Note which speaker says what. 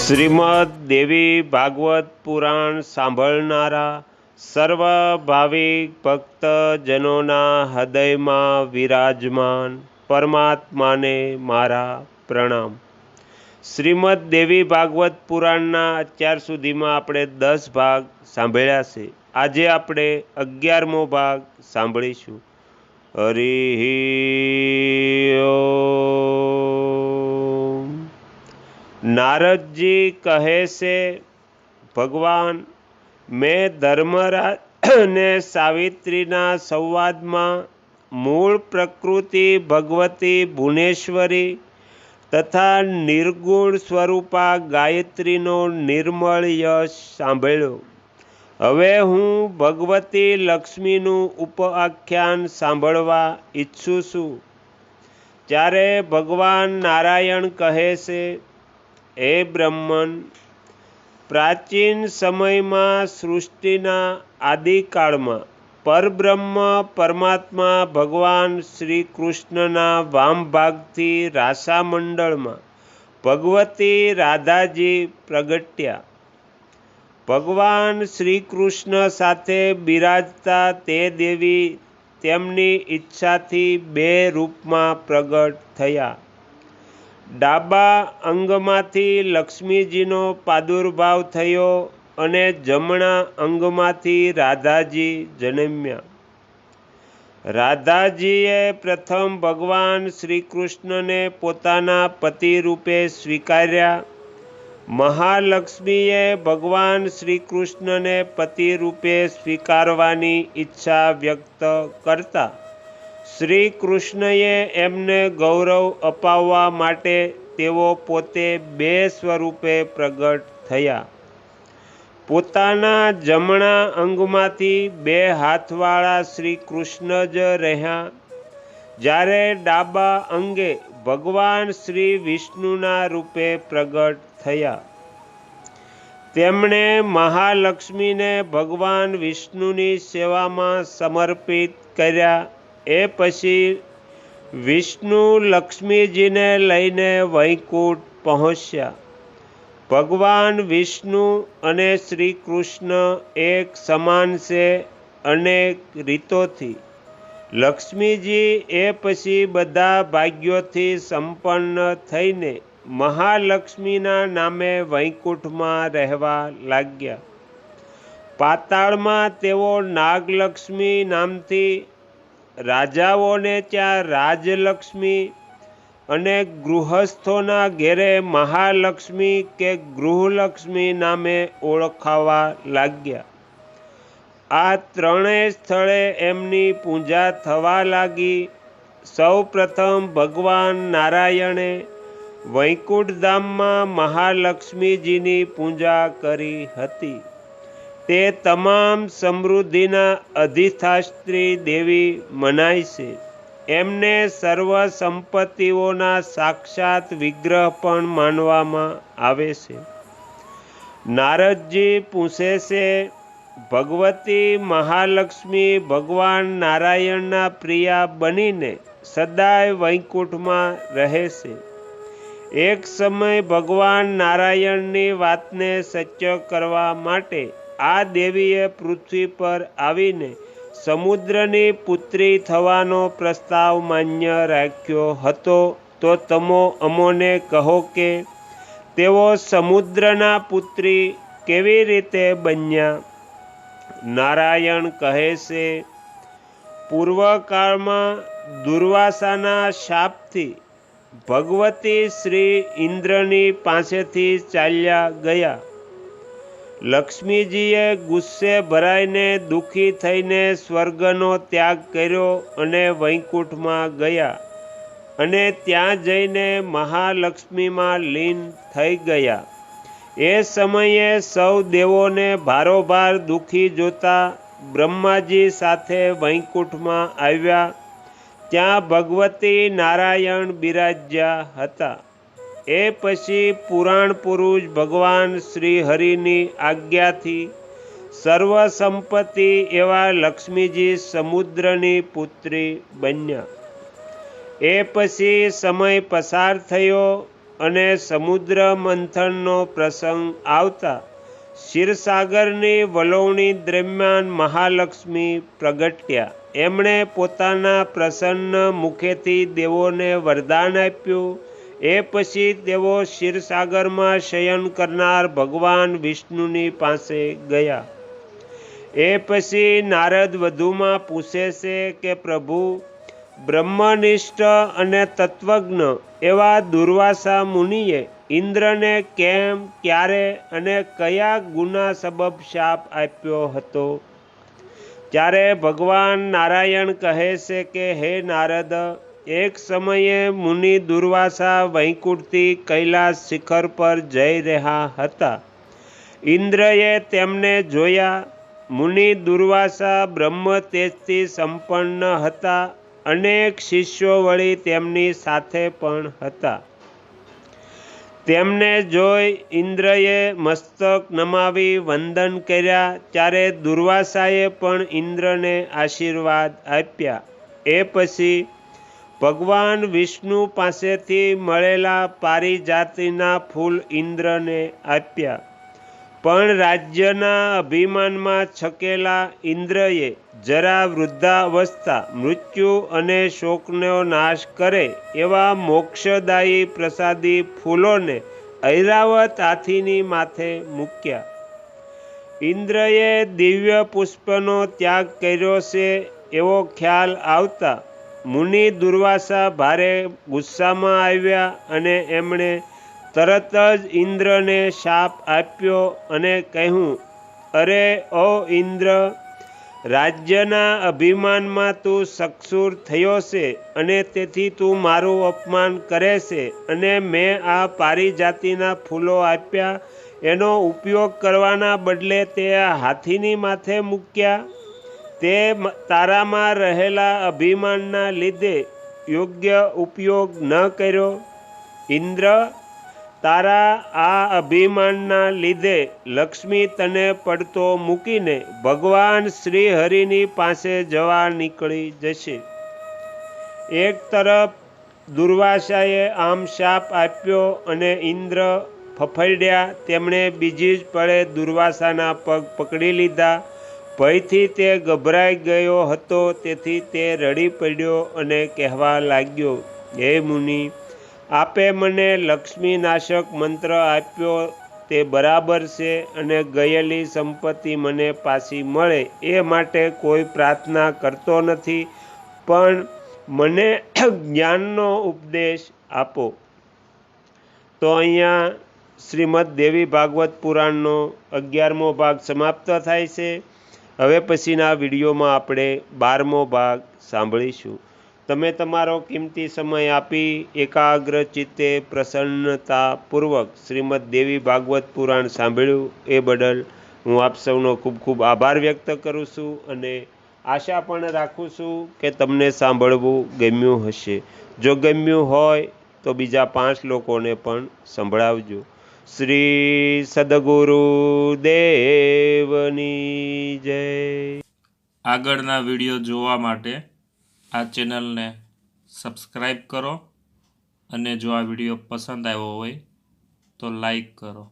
Speaker 1: શ્રીમદ દેવી ભાગવત પુરાણ સાંભળનારા સર્વ ભાવિક ભક્તજનોના હૃદયમાં વિરાજમાન પરમાત્માને મારા પ્રણામ। શ્રીમદ દેવી ભાગવત પુરાણના અત્યાર સુધીમાં આપણે 10 ભાગ સાંભળ્યા છે। આજે આપણે 11મો ભાગ સાંભળીશું। હરિ ઓમ। નારદજી કહે છે, ભગવાન, મેં ધર્મરાજ અને સાવિત્રીના સંવાદમાં મૂળ પ્રકૃતિ ભગવતી ભુવનેશ્વરી તથા નિર્ગુણ સ્વરૂપા ગાયત્રીનો નિર્મળ યશ સાંભળ્યો। હવે હું ભગવતી લક્ષ્મીનું ઉપાખ્યાન સાંભળવા ઈચ્છું છું। ત્યારે ભગવાન નારાયણ કહે છે, હે બ્રહ્મન, પ્રાચીન સમયમાં સૃષ્ટિના આદિકાળમાં પરબ્રહ્મ પરમાત્મા ભગવાન શ્રી કૃષ્ણના વામ ભાગથી રાસામંડળમાં ભગવતી રાધાજી પ્રગટ્યા। ભગવાન શ્રી કૃષ્ણ સાથે બિરાજતા તે દેવી તેમની ઈચ્છાથી 2 રૂપમાં પ્રગટ થયા। ડાબા અંગમાંથી લક્ષ્મીજીનો પ્રાદુર્ભાવ થયો અને જમણા અંગમાંથી રાધાજી જન્મ્યા। રાધાજીએ પ્રથમ ભગવાન શ્રી કૃષ્ણને પોતાના પતિ રૂપે સ્વીકાર્યા। મહાલક્ષ્મીએ ભગવાન શ્રી કૃષ્ણને પતિ રૂપે સ્વીકારવાની ઈચ્છા વ્યક્ત કરતા શ્રી કૃષ્ણએ એમને ગૌરવ અપાવવા માટે તેઓ પોતે 2 સ્વરૂપે પ્રગટ થયા। પોતાના જમણા અંગમાંથી 2 હાથવાળા શ્રી કૃષ્ણ જ રહ્યા, જ્યારે ડાબા અંગે ભગવાન શ્રી વિષ્ણુના રૂપે પ્રગટ થયા। તેમણે મહાલક્ષ્મીને ભગવાન વિષ્ણુની સેવામાં સમર્પિત કર્યા। એ પછી વિષ્ણુ લક્ષ્મીજીને લઈને વૈકુંઠ પહોંચ્યા। ભગવાન વિષ્ણુ અને શ્રી કૃષ્ણ એક સમાન છે અનેક રીતોથી। લક્ષ્મીજી એ પછી બધા ભાગ્યોથી સંપન્ન થઈને મહાલક્ષ્મીના નામે વૈકુંઠમાં રહેવા લાગ્યા। પાતાળમાં તેઓ નાગલક્ષ્મી નામથી, રાજાઓને ત્યાં રાજલક્ષ્મી અને ગૃહસ્થોના ઘેરે મહાલક્ષ્મી કે ગૃહલક્ષ્મી નામે ઓળખાવા લાગ્યા। આ 3 સ્થળે એમની પૂજા થવા લાગી। સૌ પ્રથમ ભગવાન નારાયણે વૈકુંઠ ધામમાં મહાલક્ષ્મીજીની પૂજા કરી હતી। તે તમામ સમૃદ્ધિના અધિષ્ઠાત્રી દેવી મનાય છે। એમને સર્વ સંપત્તિઓના સાક્ષાત વિગ્રહ પણ માનવામાં આવે છે। નારદજી પૂછે છે, ભગવતી મહાલક્ષ્મી ભગવાન નારાયણના પ્રિયા બનીને સદાય વૈકુંઠમાં રહે છે। એક સમય ભગવાન નારાયણની વાતને સત્ય કરવા માટે આ દેવીએ પૃથ્વી પર આવીને સમુદ્રની પુત્રી થવાનો પ્રસ્તાવ માન્ય રાખ્યો હતો। તો તમો અમોને કહો કે તેઓ સમુદ્રના પુત્રી કેવી રીતે બન્યા? નારાયણ કહે છે, પૂર્વકાળમાં દુર્વાસાના શાપથી ભગવતી શ્રી ઇન્દ્રની પાસેથી ચાલ્યા ગયા। લક્ષ્મીજીએ ગુસ્સે ભરાઈને દુઃખી થઈને સ્વર્ગનો ત્યાગ કર્યો અને વૈકુંઠમાં ગયા અને ત્યાં જઈને મહાલક્ષ્મીમાં લીન થઈ ગયા। એ સમયે સૌ દેવોને ભારોભાર દુઃખી જોતા બ્રહ્માજી સાથે વૈકુંઠમાં આવ્યા। ત્યાં ભગવતી નારાયણ બિરાજ્યા હતા। એ પછી પુરાણ પુરુષ ભગવાન શ્રી હરિની આજ્ઞાથી સર્વ સંપત્તિ એવા લક્ષ્મીજી સમુદ્રની પુત્રી બન્યા। એ પછી સમય પસાર થયો અને સમુદ્ર મંથનનો પ્રસંગ આવતા ક્ષીરસાગરની વલોવણી દરમિયાન મહાલક્ષ્મી પ્રગટ્યા. એમણે પોતાના પ્રસન્ન મુખેથી દેવોને વરદાન આપ્યું. એ પછી તેઓ ક્ષીરસાગરમાં શયન કરનાર ભગવાન વિષ્ણુની પાસે ગયા. એ પછી નારદ વધુમાં પૂછે છે કે પ્રભુ, બ્રહ્મનિષ્ઠ અને તત્વજ્ઞ એવા દુર્વાસા મુનિએ ઇન્દ્રને કેમ, ક્યારે અને કયા ગુના સબબ શાપ આપ્યો હતો? ત્યારે ભગવાન નારાયણ કહે છે કે હે નારદ, એક સમયે મુનિ દુર્વાસા વૈકુંઠથી કૈલાસ શિખર પર જઈ રહ્યા હતા. ઇન્દ્રએ તેમને જોયા. મુનિ દુર્વાસા બ્રહ્મ તેજથી સંપન્ન હતા. અનેક શિષ્યો વળી તેમની સાથે પણ હતા. તેમને જોઈ ઇન્દ્રએ મસ્તક નમાવી વંદન કર્યા. ત્યારે દુર્વાસાએ પણ ઇન્દ્રને આશીર્વાદ આપ્યા. એ પછી ભગવાન વિષ્ણુ પાસેથી મળેલા પારિજાતિના ફૂલ ઇન્દ્રને આપ્યા. પણ રાજ્યના અભિમાનમાં છકેલા ઇન્દ્રએ જરા વૃદ્ધાવસ્થા, મૃત્યુ અને શોકનો નાશ કરે એવા મોક્ષદાયી પ્રસાદી ફૂલોને ઐરાવત હાથીની માથે મૂક્યા. ઇન્દ્રએ દિવ્ય પુષ્પનો ત્યાગ કર્યો છે એવો ખ્યાલ આવતા મુનિ દુર્વાસા ભારે ગુસ્સામાં આવ્યા અને એમણે તરત જ ઇન્દ્રને શાપ આપ્યો અને કહ્યું, અરે ઓ ઇન્દ્ર, રાજ્યના અભિમાનમાં તું સક્ષુર થયો છે અને તેથી તું મારું અપમાન કરે છે અને મેં આ પારિજાતિના ફૂલો આપ્યા એનો ઉપયોગ કરવાના બદલે તે હાથીની માથે મૂક્યા. તે તારામાં રહેલા અભિમાનના લીધે યોગ્ય ઉપયોગ ન કર્યો. ઇન્દ્ર, તારા આ અભિમાનના લીધે લક્ષ્મી તને પડતો મૂકીને ભગવાન શ્રી હરિની પાસે જવા નીકળી જશે. એક તરફ દુર્વાસાએ આમ શાપ આપ્યો અને ઇન્દ્ર ફફડ્યા. તેમણે બીજી જ પળે દુર્વાસાના પગ પકડી લીધા. ભયથી તે ગભરાઈ ગયો હતો. તેથી તે રડી પડ્યો અને કહેવા લાગ્યો, હે મુનિ, આપે મને લક્ષ્મીનાશક મંત્ર આપ્યો તે બરાબર છે અને ગયેલી સંપત્તિ મને પાછી મળે એ માટે કોઈ પ્રાર્થના કરતો નથી, પણ મને જ્ઞાનનો ઉપદેશ આપો. તો અહીંયા શ્રીમદ દેવી ભાગવત પુરાણનો 11મો ભાગ સમાપ્ત થાય છે. હવે પછીના વિડીયોમાં આપણે 12મો ભાગ સાંભળીશું. તમે તમારો કિંમતી સમય આપી એકાગ્ર ચિત્તે પ્રસન્નતાપૂર્વક શ્રીમદ દેવી ભાગવત પુરાણ સાંભળ્યું એ બદલ હું આપ સૌનો ખૂબ ખૂબ આભાર વ્યક્ત કરું છું અને આશા પણ રાખું છું કે તમને સાંભળવું ગમ્યું હશે. જો ગમ્યું હોય તો બીજા 5 લોકોને પણ સંભળાવજો. શ્રી સદગુરુ દેવની જય.
Speaker 2: આગળના વિડીયો જોવા માટે આ ચેનલને સબસ્ક્રાઈબ કરો અને જો આ વિડીયો પસંદ આવ્યો હોય તો લાઈક કરો.